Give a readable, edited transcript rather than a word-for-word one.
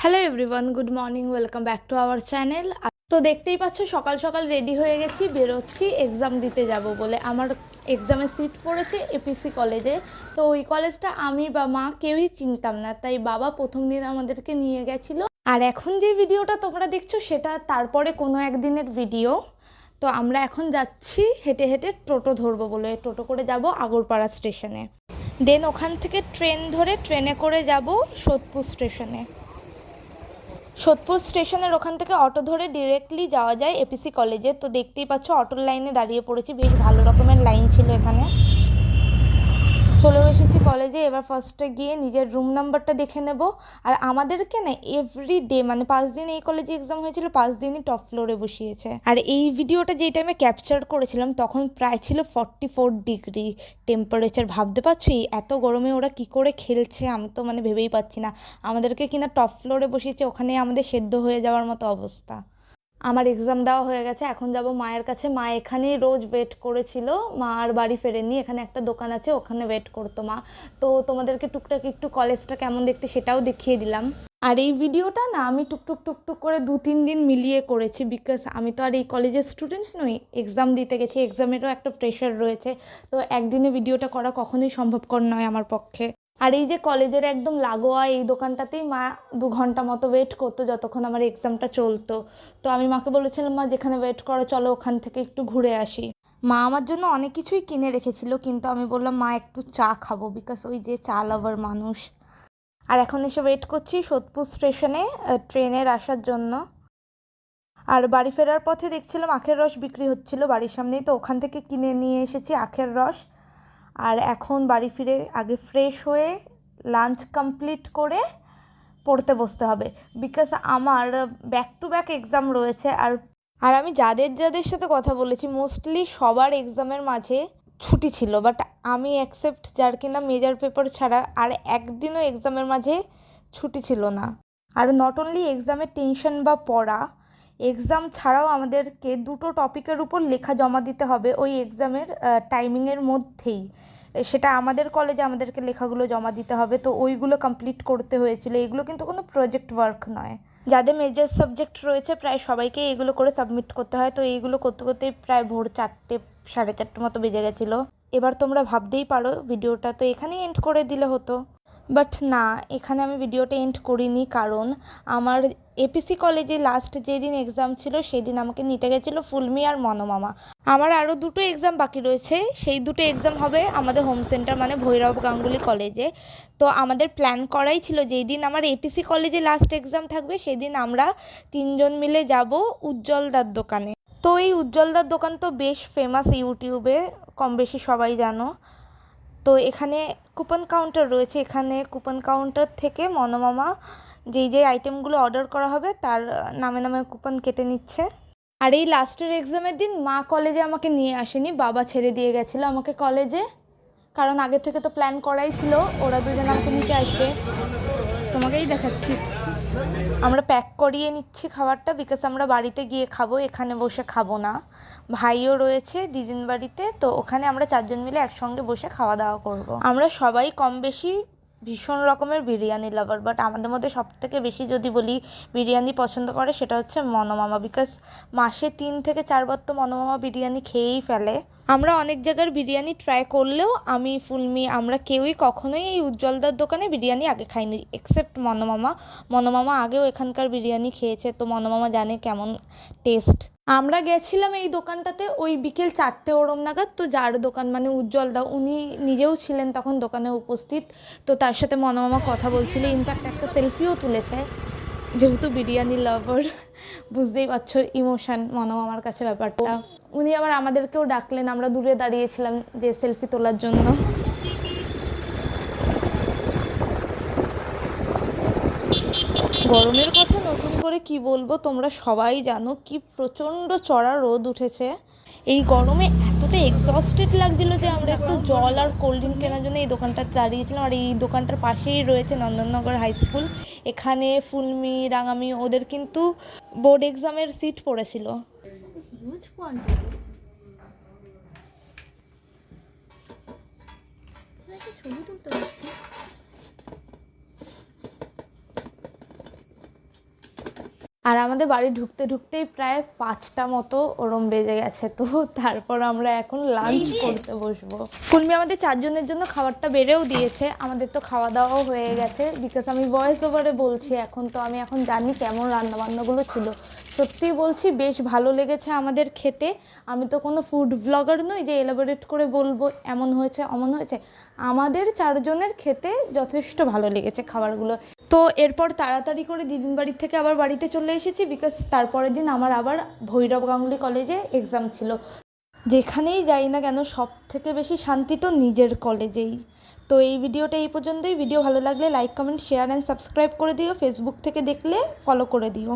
Hello everyone, good morning, welcome back to our channel. তো দেখতেই পাচ্ছ সকাল সকাল রেডি হয়ে গেছি, বেরোচ্ছি এক্সাম দিতে যাব বলে। আমার এক্সামের সিট পড়েছে এপিসি কলেজে। তো ওই কলেজটা আমি বা মা কেউই চিনতাম না, তাই বাবা প্রথম দিন আমাদেরকে নিয়ে গেছিলো। আর এখন যে ভিডিওটা তোমরা দেখছো সেটা তারপরে কোনো একদিনের ভিডিও। তো আমরা এখন যাচ্ছি হেঁটে হেঁটে, টোটো ধরবো বলে টোটো করে যাব আগরপাড়া স্টেশনে। দেন ওখান থেকে ট্রেন ধরে ট্রেনে করে যাব সোদপুর স্টেশনে। সোদপুর স্টেশনের ওখান থেকে অটো ধরে ডিরেক্টলি যাওয়া যায় এপিসি কলেজে। তো দেখতেই পাচ্ছ অটোর লাইনে দাঁড়িয়ে পড়েছি, বেশ ভালো রকমের লাইন ছিল এখানে। চলেও এসেছি কলেজে। এবার ফার্স্টে গিয়ে নিজের রুম নাম্বারটা দেখে নেব। আর আমাদেরকে না এভরি ডে, মানে 5 দিন এই কলেজে এক্সাম হয়েছিল, 5 দিনই টপ ফ্লোরে বসিয়েছে। আর এই ভিডিওটা যেই টাইমে ক্যাপচার করেছিলাম তখন প্রায় ছিল 44 ডিগ্রি টেম্পারেচার। ভাবতে পারছো এই এত গরমে ওরা কি করে খেলছে, আমি তো মানে ভেবেই পাচ্ছি না। আমাদেরকে কিনা টপ ফ্লোরে বসিয়েছে, ওখানে আমাদের সেদ্ধ হয়ে যাওয়ার মতো অবস্থা। আমার এক্সাম দেওয়া হয়ে গেছে, এখন যাব মায়ের কাছে। মা এখানেই রোজ ওয়েট করেছিল, মা আর বাড়ি ফেরেনি। এখানে একটা দোকান আছে, ওখানে ওয়েট করতো মা। তো তোমাদেরকে টুকটাক একটু কলেজটা কেমন দেখতে সেটাও দেখিয়ে দিলাম। আর এই ভিডিওটা না আমি টুকটুক করে 2-3 দিন মিলিয়ে করেছি, বিকজ আমি তো আর এই কলেজের স্টুডেন্ট নই, এক্সাম দিতে গেছি, এক্সামেরও একটা প্রেশার রয়েছে। তো একদিনে ভিডিওটা করা কখনোই সম্ভবকর নয় আমার পক্ষে। আর এই যে কলেজের একদম লাগোয়া এই দোকানটাতেই মা 2 ঘন্টা মতো ওয়েট করতো যতক্ষণ আমার এক্সামটা চলতো। তো আমি মাকে বলেছিলাম, মা যেখানে ওয়েট করো চলো ওখান থেকে একটু ঘুরে আসি। মা আমার জন্য অনেক কিছুই কিনে রেখেছিল, কিন্তু আমি বললাম মা একটু চা খাবো, বিকজ ওই যে চা লাভার মানুষ। আর এখন এসে ওয়েট করছি সোদপুর স্টেশনে ট্রেনের আসার জন্য। আর বাড়ি ফেরার পথে দেখছিলাম আখের রস বিক্রি হচ্ছিল বাড়ির সামনেই, তো ওখান থেকে কিনে নিয়ে এসেছি আখের রস। আর এখন বাড়ি ফিরে আগে ফ্রেশ হয়ে লাঞ্চ কমপ্লিট করে পড়তে বসতে হবে, বিকজ আমার ব্যাক টু ব্যাক এক্সাম রয়েছে। আর আমি যাদের সাথে কথা বলেছি মোস্টলি সবার এক্সামের মাঝে ছুটি ছিল, বাট আমি অ্যাকসেপ্ট যার কিনা মেজর পেপার ছাড়া আর একদিনও এক্সামের মাঝে ছুটি ছিল না। আর নট অনলি এক্সামের টেনশন বা পড়া, এক্সাম ছাড়াও আমাদেরকে 2টো টপিকের উপর লেখা জমা দিতে হবে ওই এক্সামের টাইমিংয়ের মধ্যেই। সেটা আমাদের কলেজে আমাদেরকে লেখাগুলো জমা দিতে হবে, তো ওইগুলো কমপ্লিট করতে হয়েছিল। এগুলো কিন্তু কোনো প্রজেক্ট ওয়ার্ক নয়। যাদের মেজর সাবজেক্ট রয়েছে প্রায় সবাইকে এগুলো করে সাবমিট করতে হয়। তো এইগুলো করতে করতেই প্রায় ভোর 4টে 4:30 মতো বেজে গেছিলো। এবার তোমরা ভাবতেই পারো ভিডিওটা তো এখানেই এন্ড করে দিলে হতো, বাট না, এখানে আমি ভিডিওটা এন্ড করিনি, কারণ আমার এপিসি কলেজে লাস্ট যেদিন এক্সাম ছিল সেই দিন আমাকে নিতে গেছিলো ফুলমি আর মনোমামা। আমার আরও 2টো এক্সাম বাকি রয়েছে, সেই 2টো এক্সাম হবে আমাদের হোম সেন্টার মানে ভৈরব গাঙ্গুলি কলেজে। তো আমাদের প্ল্যান করাই ছিল যেই দিন আমার এপিসি কলেজে লাস্ট এক্সাম থাকবে সেই দিন আমরা 3জন মিলে যাব উজ্জ্বলদার দোকানে। তো এই উজ্জ্বলদার দোকান তো বেশ ফেমাস, ইউটিউবে কম বেশি সবাই জানো। তো এখানে কুপন কাউন্টার রয়েছে, এখানে কুপন কাউন্টার থেকে মনোমামা যেই আইটেমগুলো অর্ডার করা হবে তার নামে নামে কুপন কেটে নিচ্ছে। আর এই লাস্টের এক্সামের দিন মা কলেজে আমাকে নিয়ে আসেনি, বাবা ছেড়ে দিয়ে গেছিলো আমাকে কলেজে, কারণ আগে থেকে তো প্ল্যান করাই ছিল ওরা দুজন আমাকে নিতে আসবে। তোমাকেই দেখাচ্ছি, আমরা প্যাক করিয়ে নিচ্ছি খাবারটা, বিকজ আমরা বাড়িতে গিয়ে খাবো, এখানে বসে খাবো না। ভাইও রয়েছে দিদিন বাড়িতে, তো ওখানে আমরা 4জন মিলে একসঙ্গে বসে খাওয়া দাওয়া করব। আমরা সবাই কম বেশি ভীষণ রকমের বিরিয়ানি লাভার, বাট আমাদের মধ্যে সবথেকে বেশি যদি বলি বিরিয়ানি পছন্দ করে সেটা হচ্ছে মনোমামা, বিকজ মাসে 3 থেকে 4 বার তো মনোমামা বিরিয়ানি খেয়েই ফেলে। আমরা অনেক জায়গার বিরিয়ানি ট্রাই করলেও আমি ফুলমি আমরা কেউই কখনোই এই উজ্জ্বলদার দোকানে বিরিয়ানি আগে খাইনি, এক্সেপ্ট মনোমামা। মনোমামা আগেও এখানকার বিরিয়ানি খেয়েছে, তো মনোমামা জানে কেমন টেস্ট। আমরা গেছিলাম এই দোকানটাতে ওই বিকেল 4টে ওরম নাগাদ। তো যার দোকান মানে উজ্জ্বলদা, উনি নিজেও ছিলেন তখন দোকানে উপস্থিত। তো তার সাথে মনোমামা কথা বলছিল, ইনফ্যাক্ট একটা সেলফিও তুলেছে, যেহেতু বিরিয়ানি লাভার বুঝতেই পারছো ইমোশন মনোমামার কাছে ব্যাপারটা। উনি আবার আমাদেরকেও ডাকলেন, আমরা দূরে দাঁড়িয়েছিলাম যে সেলফি তোলার জন্য। গরমের কথা নতুন করে কি বলবো, তোমরা সবাই জানো কি প্রচণ্ড চড়া রোদ উঠেছে। এই গরমে এতটা এক্সস্টেড লাগছিল যে আমরা একটু জল আর কোল্ড ড্রিঙ্ক কেনার জন্য এই দোকানটাতে দাঁড়িয়েছিলাম। আর এই দোকানটার পাশেই রয়েছে নন্দননগর হাই স্কুল, এখানে ফুলমি রাঙামি ওদের কিন্তু বোর্ড এক্সামের সিট পড়েছিল। হিউজ কোয়ান্টিটি, ছবি তুলতে আর আমাদের বাড়ি ঢুকতে ঢুকতেই প্রায় 5টা মতো ওরম বেজে গেছে। তো তারপর আমরা এখন লাঞ্চ করতে বসবো। কুলমি আমাদের 4 জনের জন্য খাবারটা বেড়েও দিয়েছে। আমাদের তো খাওয়া দাওয়াও হয়ে গেছে, বিকজ আমি ভয়েস ওভারে বলছি এখন, তো আমি এখন জানি কেমন রান্নাবান্নাগুলো ছিল। সত্যি বলছি বেশ ভালো লেগেছে আমাদের খেতে। আমি তো কোনো ফুড ব্লগার নই যে এলাবোরেট করে বলবো এমন হয়েছে অমন হয়েছে। আমাদের 4 জনের খেতে যথেষ্ট ভালো লেগেছে খাবারগুলো। তো এরপর তাড়াতাড়ি করে দিদির বাড়ি থেকে আবার বাড়িতে চলে এসেছি, বিকজ তারপরের দিন আমার আবার ভৈরব গাঙ্গুলি কলেজে এক্সাম ছিল। যেখানেই যাই না কেন সব থেকে বেশি শান্তি তো নিজের কলেজেই। তো এই ভিডিওটা এই পর্যন্তই। ভিডিও ভালো লাগলে like, comment, share and subscribe করে দিও। ফেসবুক থেকে দেখলে ফলো করে দিও।